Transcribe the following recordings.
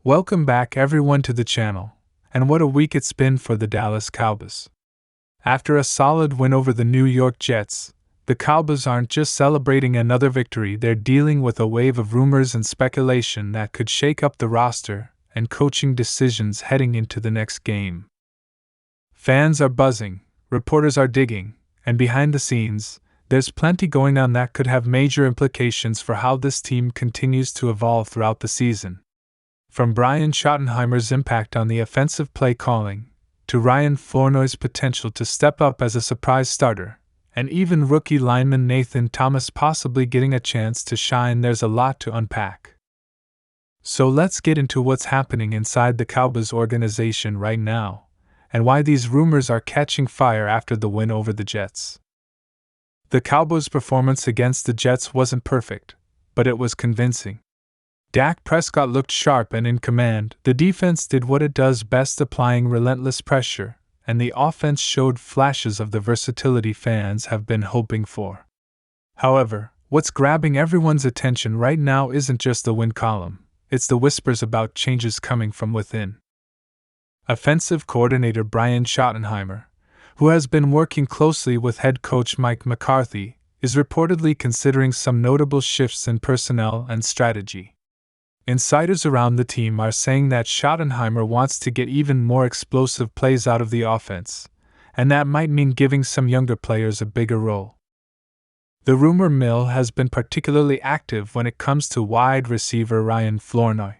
Welcome back everyone to the channel, and what a week it's been for the Dallas Cowboys. After a solid win over the New York Jets, the Cowboys aren't just celebrating another victory, they're dealing with a wave of rumors and speculation that could shake up the roster and coaching decisions heading into the next game. Fans are buzzing, reporters are digging, and behind the scenes, there's plenty going on that could have major implications for how this team continues to evolve throughout the season. From Brian Schottenheimer's impact on the offensive play calling, to Ryan Flournoy's potential to step up as a surprise starter, and even rookie lineman Nathan Thomas possibly getting a chance to shine, there's a lot to unpack. So let's get into what's happening inside the Cowboys organization right now, and why these rumors are catching fire after the win over the Jets. The Cowboys' performance against the Jets wasn't perfect, but it was convincing. Dak Prescott looked sharp and in command, the defense did what it does best, applying relentless pressure, and the offense showed flashes of the versatility fans have been hoping for. However, what's grabbing everyone's attention right now isn't just the win column, it's the whispers about changes coming from within. Offensive coordinator Brian Schottenheimer, who has been working closely with head coach Mike McCarthy, is reportedly considering some notable shifts in personnel and strategy. Insiders around the team are saying that Schottenheimer wants to get even more explosive plays out of the offense, and that might mean giving some younger players a bigger role. The rumor mill has been particularly active when it comes to wide receiver Ryan Flournoy.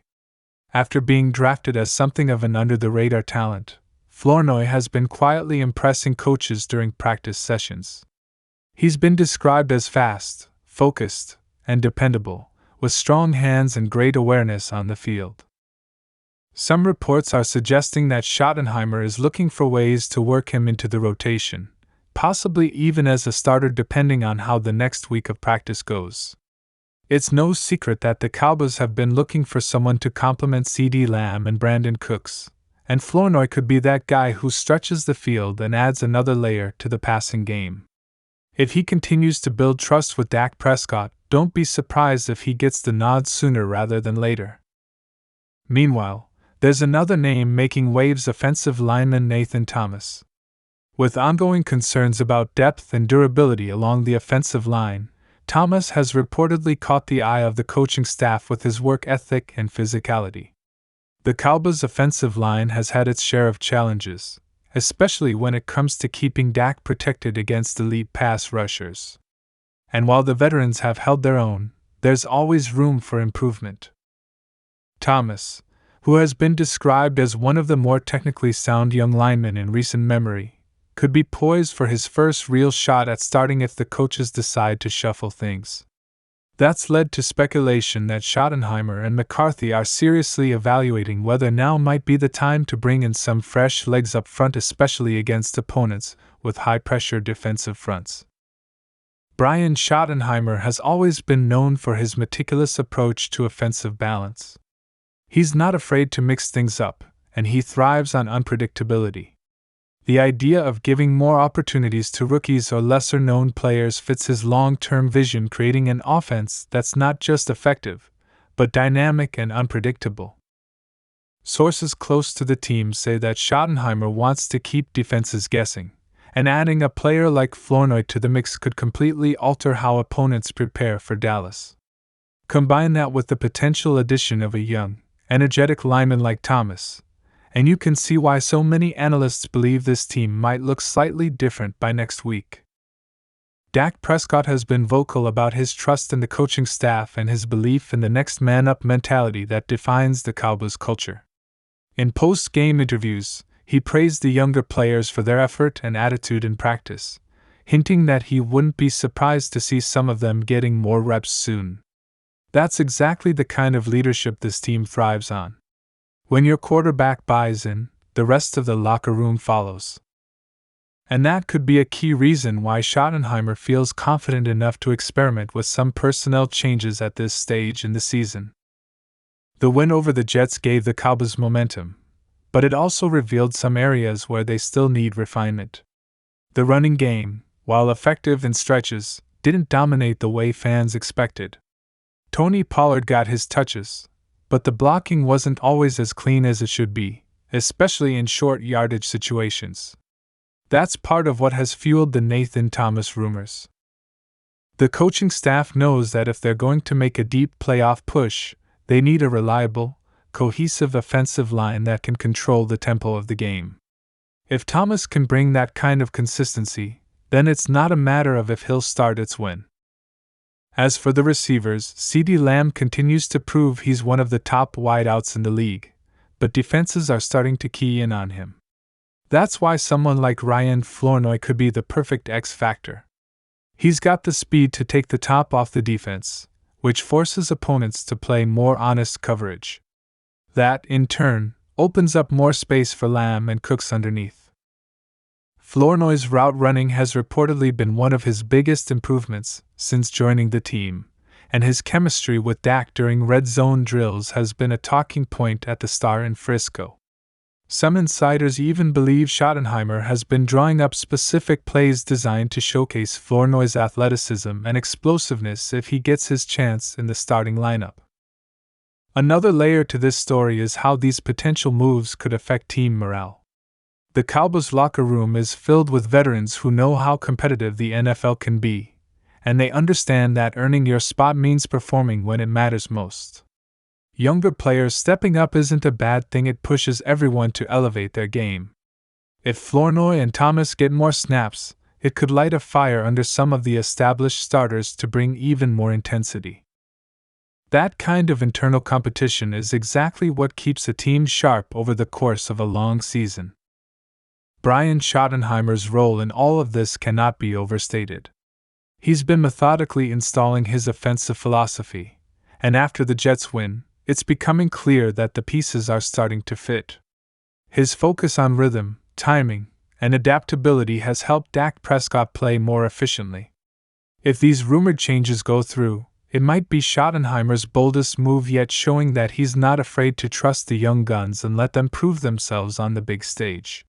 After being drafted as something of an under-the-radar talent, Flournoy has been quietly impressing coaches during practice sessions. He's been described as fast, focused, and dependable, with strong hands and great awareness on the field. Some reports are suggesting that Schottenheimer is looking for ways to work him into the rotation, possibly even as a starter depending on how the next week of practice goes. It's no secret that the Cowboys have been looking for someone to complement CeeDee and Brandin Cooks, and Flournoy could be that guy who stretches the field and adds another layer to the passing game. If he continues to build trust with Dak Prescott, don't be surprised if he gets the nod sooner rather than later. Meanwhile, there's another name making waves: offensive lineman Nathan Thomas. With ongoing concerns about depth and durability along the offensive line, Thomas has reportedly caught the eye of the coaching staff with his work ethic and physicality. The Cowboys' offensive line has had its share of challenges, especially when it comes to keeping Dak protected against elite pass rushers. And while the veterans have held their own, there's always room for improvement. Thomas, who has been described as one of the more technically sound young linemen in recent memory, could be poised for his first real shot at starting if the coaches decide to shuffle things. That's led to speculation that Schottenheimer and McCarthy are seriously evaluating whether now might be the time to bring in some fresh legs up front, especially against opponents with high-pressure defensive fronts. Brian Schottenheimer has always been known for his meticulous approach to offensive balance. He's not afraid to mix things up, and he thrives on unpredictability. The idea of giving more opportunities to rookies or lesser-known players fits his long-term vision, creating an offense that's not just effective, but dynamic and unpredictable. Sources close to the team say that Schottenheimer wants to keep defenses guessing, and adding a player like Flournoy to the mix could completely alter how opponents prepare for Dallas. Combine that with the potential addition of a young, energetic lineman like Thomas, and you can see why so many analysts believe this team might look slightly different by next week. Dak Prescott has been vocal about his trust in the coaching staff and his belief in the next man-up mentality that defines the Cowboys culture. In post-game interviews, he praised the younger players for their effort and attitude in practice, hinting that he wouldn't be surprised to see some of them getting more reps soon. That's exactly the kind of leadership this team thrives on. When your quarterback buys in, the rest of the locker room follows. And that could be a key reason why Schottenheimer feels confident enough to experiment with some personnel changes at this stage in the season. The win over the Jets gave the Cowboys momentum, but it also revealed some areas where they still need refinement. The running game, while effective in stretches, didn't dominate the way fans expected. Tony Pollard got his touches, but the blocking wasn't always as clean as it should be, especially in short yardage situations. That's part of what has fueled the Nathan Thomas rumors. The coaching staff knows that if they're going to make a deep playoff push, they need a reliable, cohesive offensive line that can control the tempo of the game. If Thomas can bring that kind of consistency, then it's not a matter of if he'll start, it's when. As for the receivers, CeeDee Lamb continues to prove he's one of the top wideouts in the league, but defenses are starting to key in on him. That's why someone like Ryan Flournoy could be the perfect X factor. He's got the speed to take the top off the defense, which forces opponents to play more honest coverage. That, in turn, opens up more space for Lamb and Cooks underneath. Flournoy's route running has reportedly been one of his biggest improvements since joining the team, and his chemistry with Dak during red zone drills has been a talking point at the Star in Frisco. Some insiders even believe Schottenheimer has been drawing up specific plays designed to showcase Flournoy's athleticism and explosiveness if he gets his chance in the starting lineup. Another layer to this story is how these potential moves could affect team morale. The Cowboys' locker room is filled with veterans who know how competitive the NFL can be, and they understand that earning your spot means performing when it matters most. Younger players stepping up isn't a bad thing, it pushes everyone to elevate their game. If Flournoy and Thomas get more snaps, it could light a fire under some of the established starters to bring even more intensity. That kind of internal competition is exactly what keeps a team sharp over the course of a long season. Brian Schottenheimer's role in all of this cannot be overstated. He's been methodically installing his offensive philosophy, and after the Jets' win, it's becoming clear that the pieces are starting to fit. His focus on rhythm, timing, and adaptability has helped Dak Prescott play more efficiently. If these rumored changes go through, it might be Schottenheimer's boldest move yet, showing that he's not afraid to trust the young guns and let them prove themselves on the big stage.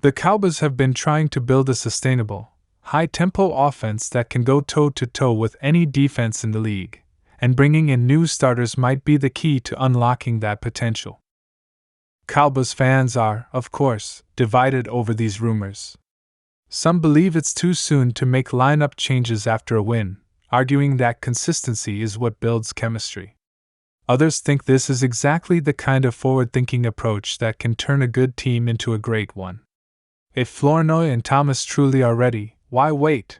The Cowboys have been trying to build a sustainable, high-tempo offense that can go toe-to-toe with any defense in the league, and bringing in new starters might be the key to unlocking that potential. Cowboys fans are, of course, divided over these rumors. Some believe it's too soon to make lineup changes after a win, arguing that consistency is what builds chemistry. Others think this is exactly the kind of forward-thinking approach that can turn a good team into a great one. If Flournoy and Thomas truly are ready, why wait?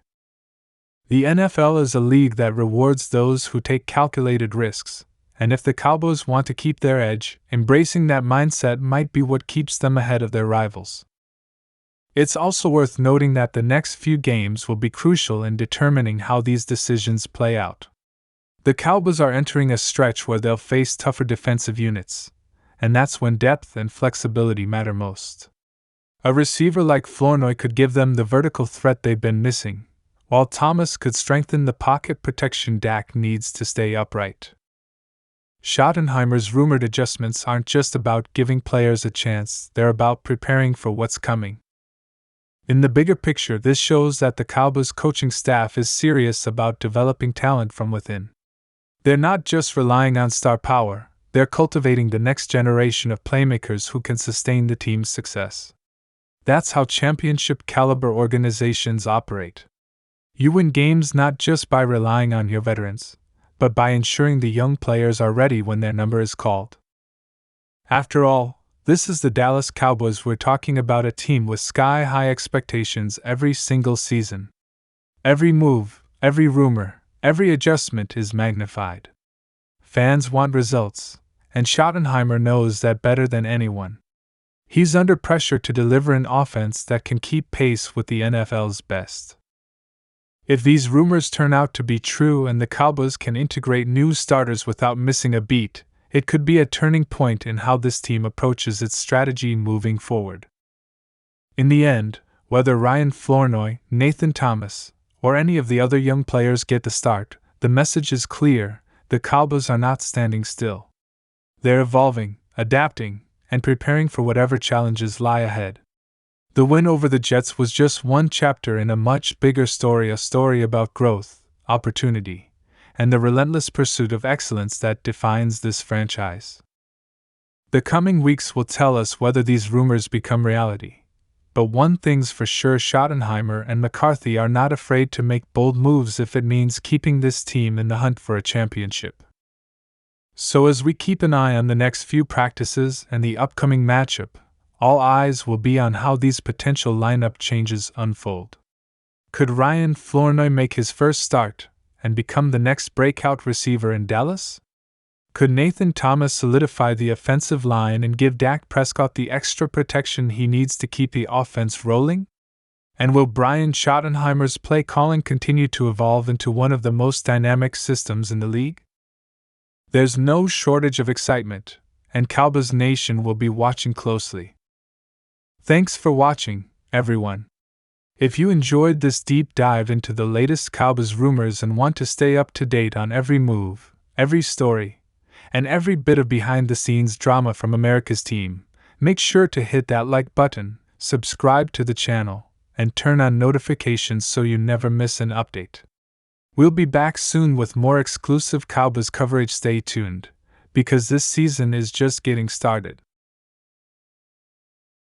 The NFL is a league that rewards those who take calculated risks, and if the Cowboys want to keep their edge, embracing that mindset might be what keeps them ahead of their rivals. It's also worth noting that the next few games will be crucial in determining how these decisions play out. The Cowboys are entering a stretch where they'll face tougher defensive units, and that's when depth and flexibility matter most. A receiver like Flournoy could give them the vertical threat they've been missing, while Thomas could strengthen the pocket protection Dak needs to stay upright. Schottenheimer's rumored adjustments aren't just about giving players a chance, they're about preparing for what's coming. In the bigger picture, this shows that the Cowboys coaching staff is serious about developing talent from within. They're not just relying on star power, they're cultivating the next generation of playmakers who can sustain the team's success. That's how championship-caliber organizations operate. You win games not just by relying on your veterans, but by ensuring the young players are ready when their number is called. After all, this is the Dallas Cowboys. We're talking about a team with sky-high expectations every single season. Every move, every rumor, every adjustment is magnified. Fans want results, and Schottenheimer knows that better than anyone. He's under pressure to deliver an offense that can keep pace with the NFL's best. If these rumors turn out to be true and the Cowboys can integrate new starters without missing a beat, it could be a turning point in how this team approaches its strategy moving forward. In the end, whether Ryan Flournoy, Nathan Thomas, or any of the other young players get the start, the message is clear: the Cowboys are not standing still. They're evolving, adapting, and preparing for whatever challenges lie ahead. The win over the Jets was just one chapter in a much bigger story, a story about growth, opportunity, and the relentless pursuit of excellence that defines this franchise. The coming weeks will tell us whether these rumors become reality. But one thing's for sure, Schottenheimer and McCarthy are not afraid to make bold moves if it means keeping this team in the hunt for a championship. So as we keep an eye on the next few practices and the upcoming matchup, all eyes will be on how these potential lineup changes unfold. Could Ryan Flournoy make his first start and become the next breakout receiver in Dallas? Could Nathan Thomas solidify the offensive line and give Dak Prescott the extra protection he needs to keep the offense rolling? And will Brian Schottenheimer's play calling continue to evolve into one of the most dynamic systems in the league? There's no shortage of excitement, and Cowboys Nation will be watching closely. Thanks for watching, everyone. If you enjoyed this deep dive into the latest Cowboys rumors and want to stay up to date on every move, every story, and every bit of behind-the-scenes drama from America's team, make sure to hit that like button, subscribe to the channel, and turn on notifications so you never miss an update. We'll be back soon with more exclusive Cowboys coverage. Stay tuned, because this season is just getting started.